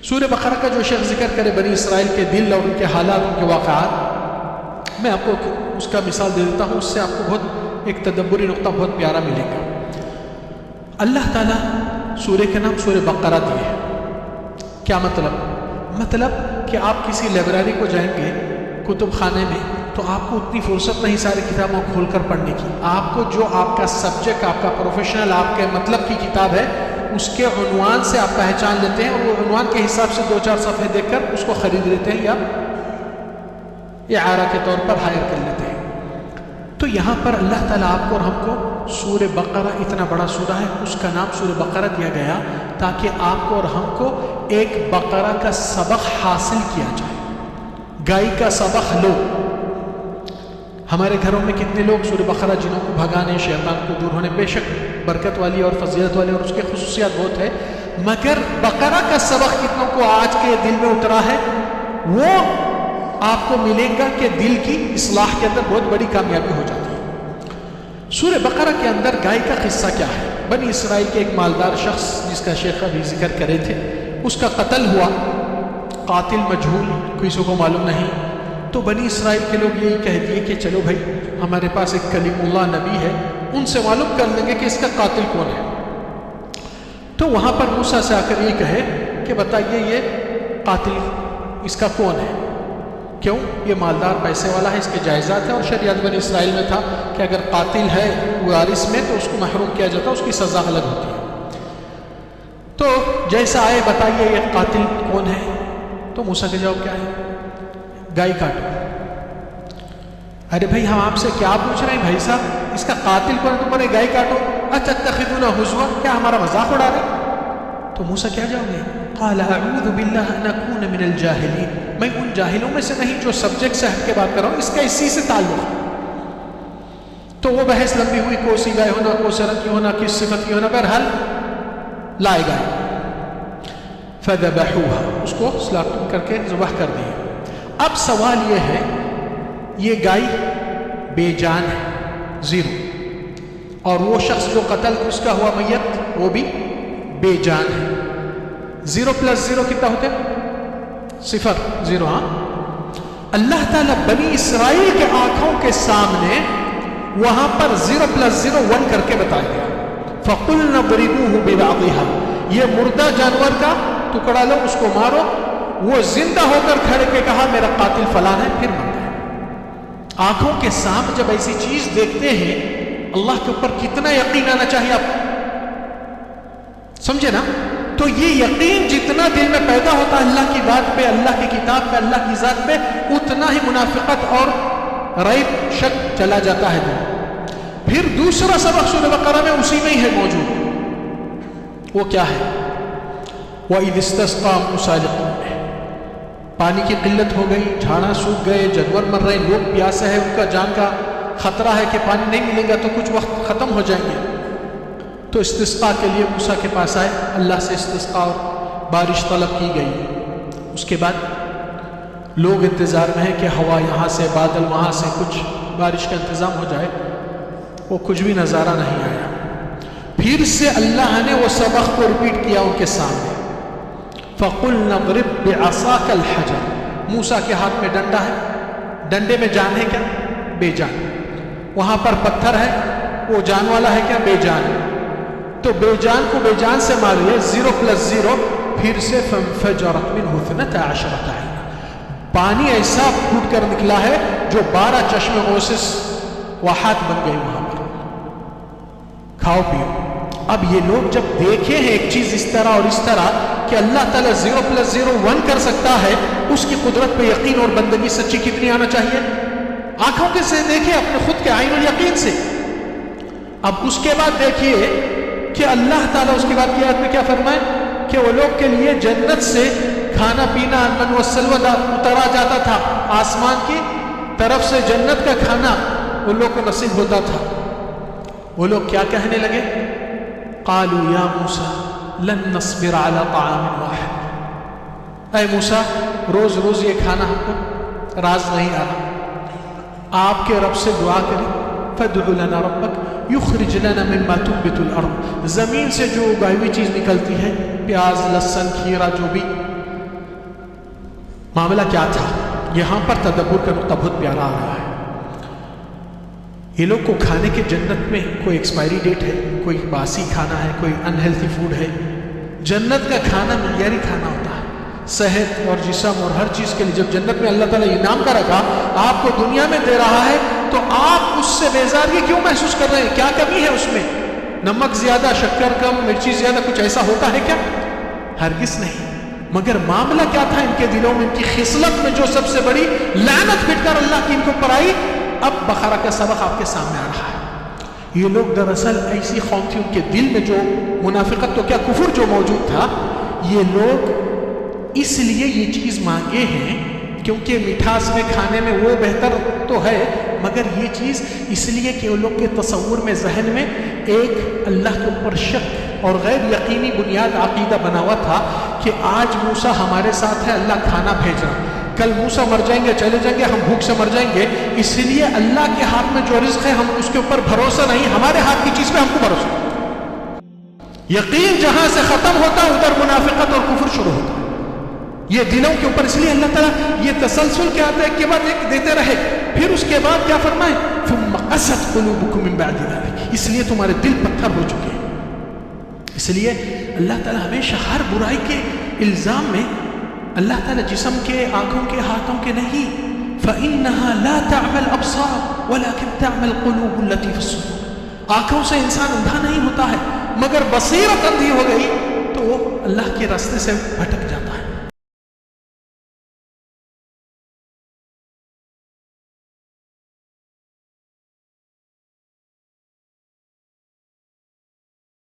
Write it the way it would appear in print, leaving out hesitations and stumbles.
سورہ بقرہ کا جو شخص ذکر کرے بنی اسرائیل کے دل اور ان کے حالات، ان کے واقعات، میں آپ کو اس کا مثال دے دیتا ہوں، اس سے آپ کو بہت ایک تدبری نقطہ بہت پیارا ملے گا۔ اللہ تعالیٰ سورہ کے نام سورہ بقرہ دیے ہیں۔ کیا مطلب کہ آپ کسی لائبریری کو جائیں گے، کتب خانے میں، تو آپ کو اتنی فرصت نہیں ساری کتابوں کو کھول کر پڑھنے کی۔ آپ کو جو آپ کا سبجیکٹ، آپ کا پروفیشنل، آپ کے مطلب کی کتاب ہے، اس کے عنوان سے آپ پہچان لیتے ہیں، اور وہ عنوان کے حساب سے 2-4 صفحے دیکھ کر اس کو خرید لیتے ہیں یا اعارہ کے طور پر ہائر کر لیتے ہیں۔ تو یہاں پر اللہ تعالیٰ آپ کو اور ہم کو سورہ بقرہ، اتنا بڑا سورہ ہے، اس کا نام سورہ بقرہ دیا گیا تاکہ آپ کو اور ہم کو ایک بقرہ کا سبق حاصل کیا جائے، گائے کا سبق لو۔ ہمارے گھروں میں کتنے لوگ سورہ بقرہ جنوں کو بھگانے، شیطان کو دور ہونے، بے شک برکت والی اور فضیلت والی اور اس کے خصوصیات بہت ہے، مگر بقرہ کا سبق کتنوں کو آج کے دل میں اترا ہے، وہ آپ کو ملے گا کہ دل کی اصلاح کے اندر بہت بڑی کامیابی ہو جاتی ہے۔ سورہ بقرہ کے اندر گائے کا قصہ کیا ہے؟ بنی اسرائیل کے ایک مالدار شخص جس کا شیخ ابھی ذکر کرے تھے، اس کا قتل ہوا، قاتل مجہول، کسی کو معلوم نہیں۔ تو بنی اسرائیل کے لوگ یہی کہہ دیے کہ چلو بھائی، ہمارے پاس ایک کلیم اللہ نبی ہے، ان سے معلوم کر لیں گے کہ اس کا قاتل کون ہے۔ تو وہاں پر موسیٰ سے آ کر یہ کہے کہ بتائیے یہ قاتل اس کا کون ہے؟ کیوں؟ یہ مالدار پیسے والا ہے، اس کے جائزات ہیں، اور شریعت بنی اسرائیل میں تھا کہ اگر قاتل ہے وارث میں تو اس کو محروم کیا جاتا، اس کی سزا الگ ہوتی ہے۔ تو جیسا آئے بتائیے یہ قاتل کون ہے؟ تو موسیٰ کا جواب کیا ہے؟ گائے کاٹو۔ ارے بھائی ہم آپ سے کیا پوچھ رہے ہیں بھائی صاحب، اس کا قاتل کون ہے؟ تم بولے گائے کاٹو، اتتخذون ہزوا، کیا ہمارا مذاق اڑا رہے؟ تو موسیٰ کیا جواب دے؟ قال اعوذ باللہ ان اکون من الجاہلین، میں ان جاہلوں میں سے نہیں جو سبجیکٹ سے ہٹ کے بات کر رہا ہوں، اس کا اسی سے تعلق ہے۔ تو وہ بحث لمبی ہوئی، کوسی گائے ہونا، کوس رنگ کی ہونا، کس صفت کی ہونا، بہرحال لائے گائے، فذبحوها، اس کو سلاخت کر کے ذبح کر دیے۔ اب سوال یہ ہے، یہ گائے بے جان ہے، زیرو، اور وہ شخص جو قتل اس کا ہوا میت وہ بھی بے جان ہے۔ 0 + 0 کتنا ہوتے؟ 0، 0۔ ہاں، اللہ تعالیٰ بنی اسرائیل کے آنکھوں کے سامنے وہاں پر 0 + 0 1 کر کے بتایا گیا۔ فَقُلْنَا اضْرِبُوهُ بِبَعْضِهَا، یہ مردہ جانور کا ٹکڑا لو، اس کو مارو۔ وہ زندہ ہو کر کھڑے کے کہا میرا قاتل فلان ہے، پھر مر گئے۔ آنکھوں کے سامنے جب ایسی چیز دیکھتے ہیں، اللہ کے اوپر کتنا یقین آنا چاہیے آپ سمجھے نا؟ تو یہ یقین جتنا دل میں پیدا ہوتا ہے اللہ کی بات پہ، اللہ کی کتاب پہ، اللہ کی ذات پہ، اتنا ہی منافقت اور ریب، شک چلا جاتا ہے دل۔ پھر دوسرا سبق سورہ بقرہ میں اسی میں ہی ہے موجود، وہ کیا ہے؟ وَإِذِ اسْتَسْقَىٰ مُوسَىٰ لِقَوْمِهِ، پانی کی قلت ہو گئی، جھاڑا سوکھ گئے، جانور مر رہے، لوگ پیاسے ہیں، ان کا جان کا خطرہ ہے کہ پانی نہیں ملے گا تو کچھ وقت ختم ہو جائیں گے۔ تو استسقاء کے لیے موسیٰ کے پاس آئے، اللہ سے استسقاء اور بارش طلب کی گئی۔ اس کے بعد لوگ انتظار میں ہیں کہ ہوا یہاں سے، بادل وہاں سے، کچھ بارش کا انتظام ہو جائے، وہ کچھ بھی نظارہ نہیں آیا۔ پھر سے اللہ نے وہ سبق کو ریپیٹ کیا ان کے سامنے۔ فَقُلْنَا اضْرِبْ بِعَصَاكَ الْحَجَرَ، موسیٰ کے ہاتھ میں ڈنڈا ہے، ڈنڈے میں جان ہے کیا؟ بے جان۔ وہاں پر پتھر ہے، وہ جان والا ہے کیا؟ بے جان۔ تو بے جان کو بے جان سے ماریے، 0 + 0، پھر سے فَانْفَجَرَتْ مِنْهُ 12 عَيْنًا، پانی ایسا پھوٹ کر نکلا ہے جو 12 چشمے اوسس واحات بن گئے وہاں پر۔ کھاؤ پیو۔ اب یہ لوگ جب دیکھے ہیں ایک چیز اس طرح اور اس طرح کہ اللہ تعالیٰ 0 + 0 1 کر سکتا ہے، اس کی قدرت پہ یقین اور بندگی سچی کتنی آنا چاہیے؟ آنکھوں کے سے دیکھیں، اپنے خود کے عین الیقین سے۔ اب اس کے بعد دیکھیے کہ اللہ تعالیٰ اس کے بعد کی آیت میں کیا فرمائے کہ وہ لوگ کے لیے جنت سے کھانا پینا المن والسلوى اتارا جاتا تھا، آسمان کی طرف سے جنت کا کھانا ان لوگ کو نصیب ہوتا تھا۔ وہ لوگ کیا کہنے لگے؟ قالوا یا موسیٰ لن نصبر على طعام واحد، اے موسیٰ روز روز یہ کھانا ہم کو راز نہیں آ رہا، آپ کے رب سے دعا کریں، فادع لنا ربک یخرج لنا مما تنبت الارض، زمین سے جو اگائی ہوئی چیز نکلتی ہے، پیاز، لہسن، کھیرا، جو بھی معاملہ کیا تھا؟ یہاں پر تدبر کا نقطہ بہت پیارا آ رہا ہے. یہ لوگ کو کھانے کے جنت میں کوئی ایکسپائری ڈیٹ ہے، کوئی باسی کھانا ہے، کوئی انہیلتھی فوڈ ہے. جنت کا کھانا معیاری کھانا ہوتا ہے، صحت اور جسم اور ہر چیز کے لیے. جب جنت میں اللہ تعالیٰ انعام کا رکھا آپ کو دنیا میں دے رہا ہے تو آپ اس سے بیزاری کیوں محسوس کر رہے ہیں؟ کیا کمی ہے اس میں؟ نمک زیادہ، شکر کم، مرچی زیادہ، کچھ ایسا ہوتا ہے کیا؟ ہرگز نہیں. مگر معاملہ کیا تھا ان کے دلوں میں؟ ان کی خصلت میں جو سب سے بڑی لعنت پھٹ کر اللہ کی ان کو پر آئی. اب بقرہ کا سبق آپ کے سامنے آ رہا ہے. یہ لوگ دراصل ایسی قوم تھی، ان کے دل میں جو منافقت تو کیا کفر جو موجود تھا. یہ لوگ اس لیے یہ چیز مانگے ہیں کیونکہ مٹھاس میں کھانے میں وہ بہتر تو ہے، مگر یہ چیز اس لیے کہ ان لوگ کے تصور میں، ذہن میں ایک اللہ کے اوپر شک اور غیر یقینی بنیاد عقیدہ بنا ہوا تھا کہ آج موسیٰ ہمارے ساتھ ہے، اللہ کھانا بھیج رہا، کل موسیٰ مر جائیں گے، چلے جائیں گے، ہم بھوک سے مر جائیں گے. اس لیے اللہ کے ہاتھ میں جو رزق ہے ہم اس کے اوپر بھروسہ نہیں، ہمارے ہاتھ کی چیز پہ ہم کو بھروسہ. یقین جہاں سے ختم ہوتا ادھر منافقت اور کفر شروع ہوتا ہے یہ دلوں کے اوپر. اس لیے اللہ تعالیٰ یہ تسلسل کیا آتا ہے، ایک کے بعد ایک دیتے رہے. پھر اس کے بعد کیا فرمائے؟ ثم قست قلوبکم من بعد ذلک، اس لیے تمہارے دل پتھر ہو چکے ہیں. اس لیے اللہ تعالیٰ ہمیشہ ہر برائی کے الزام میں اللہ تعالیٰ جسم کے، آنکھوں کے، ہاتھوں کے نہیں. فإنها لا تعمى الأبصار ولكن تعمى القلوب التي في الصدور. آنکھوں سے انسان اندھا نہیں ہوتا ہے، مگر بصیرت اندھی ہو گئی تو وہ اللہ کے راستے سے بھٹک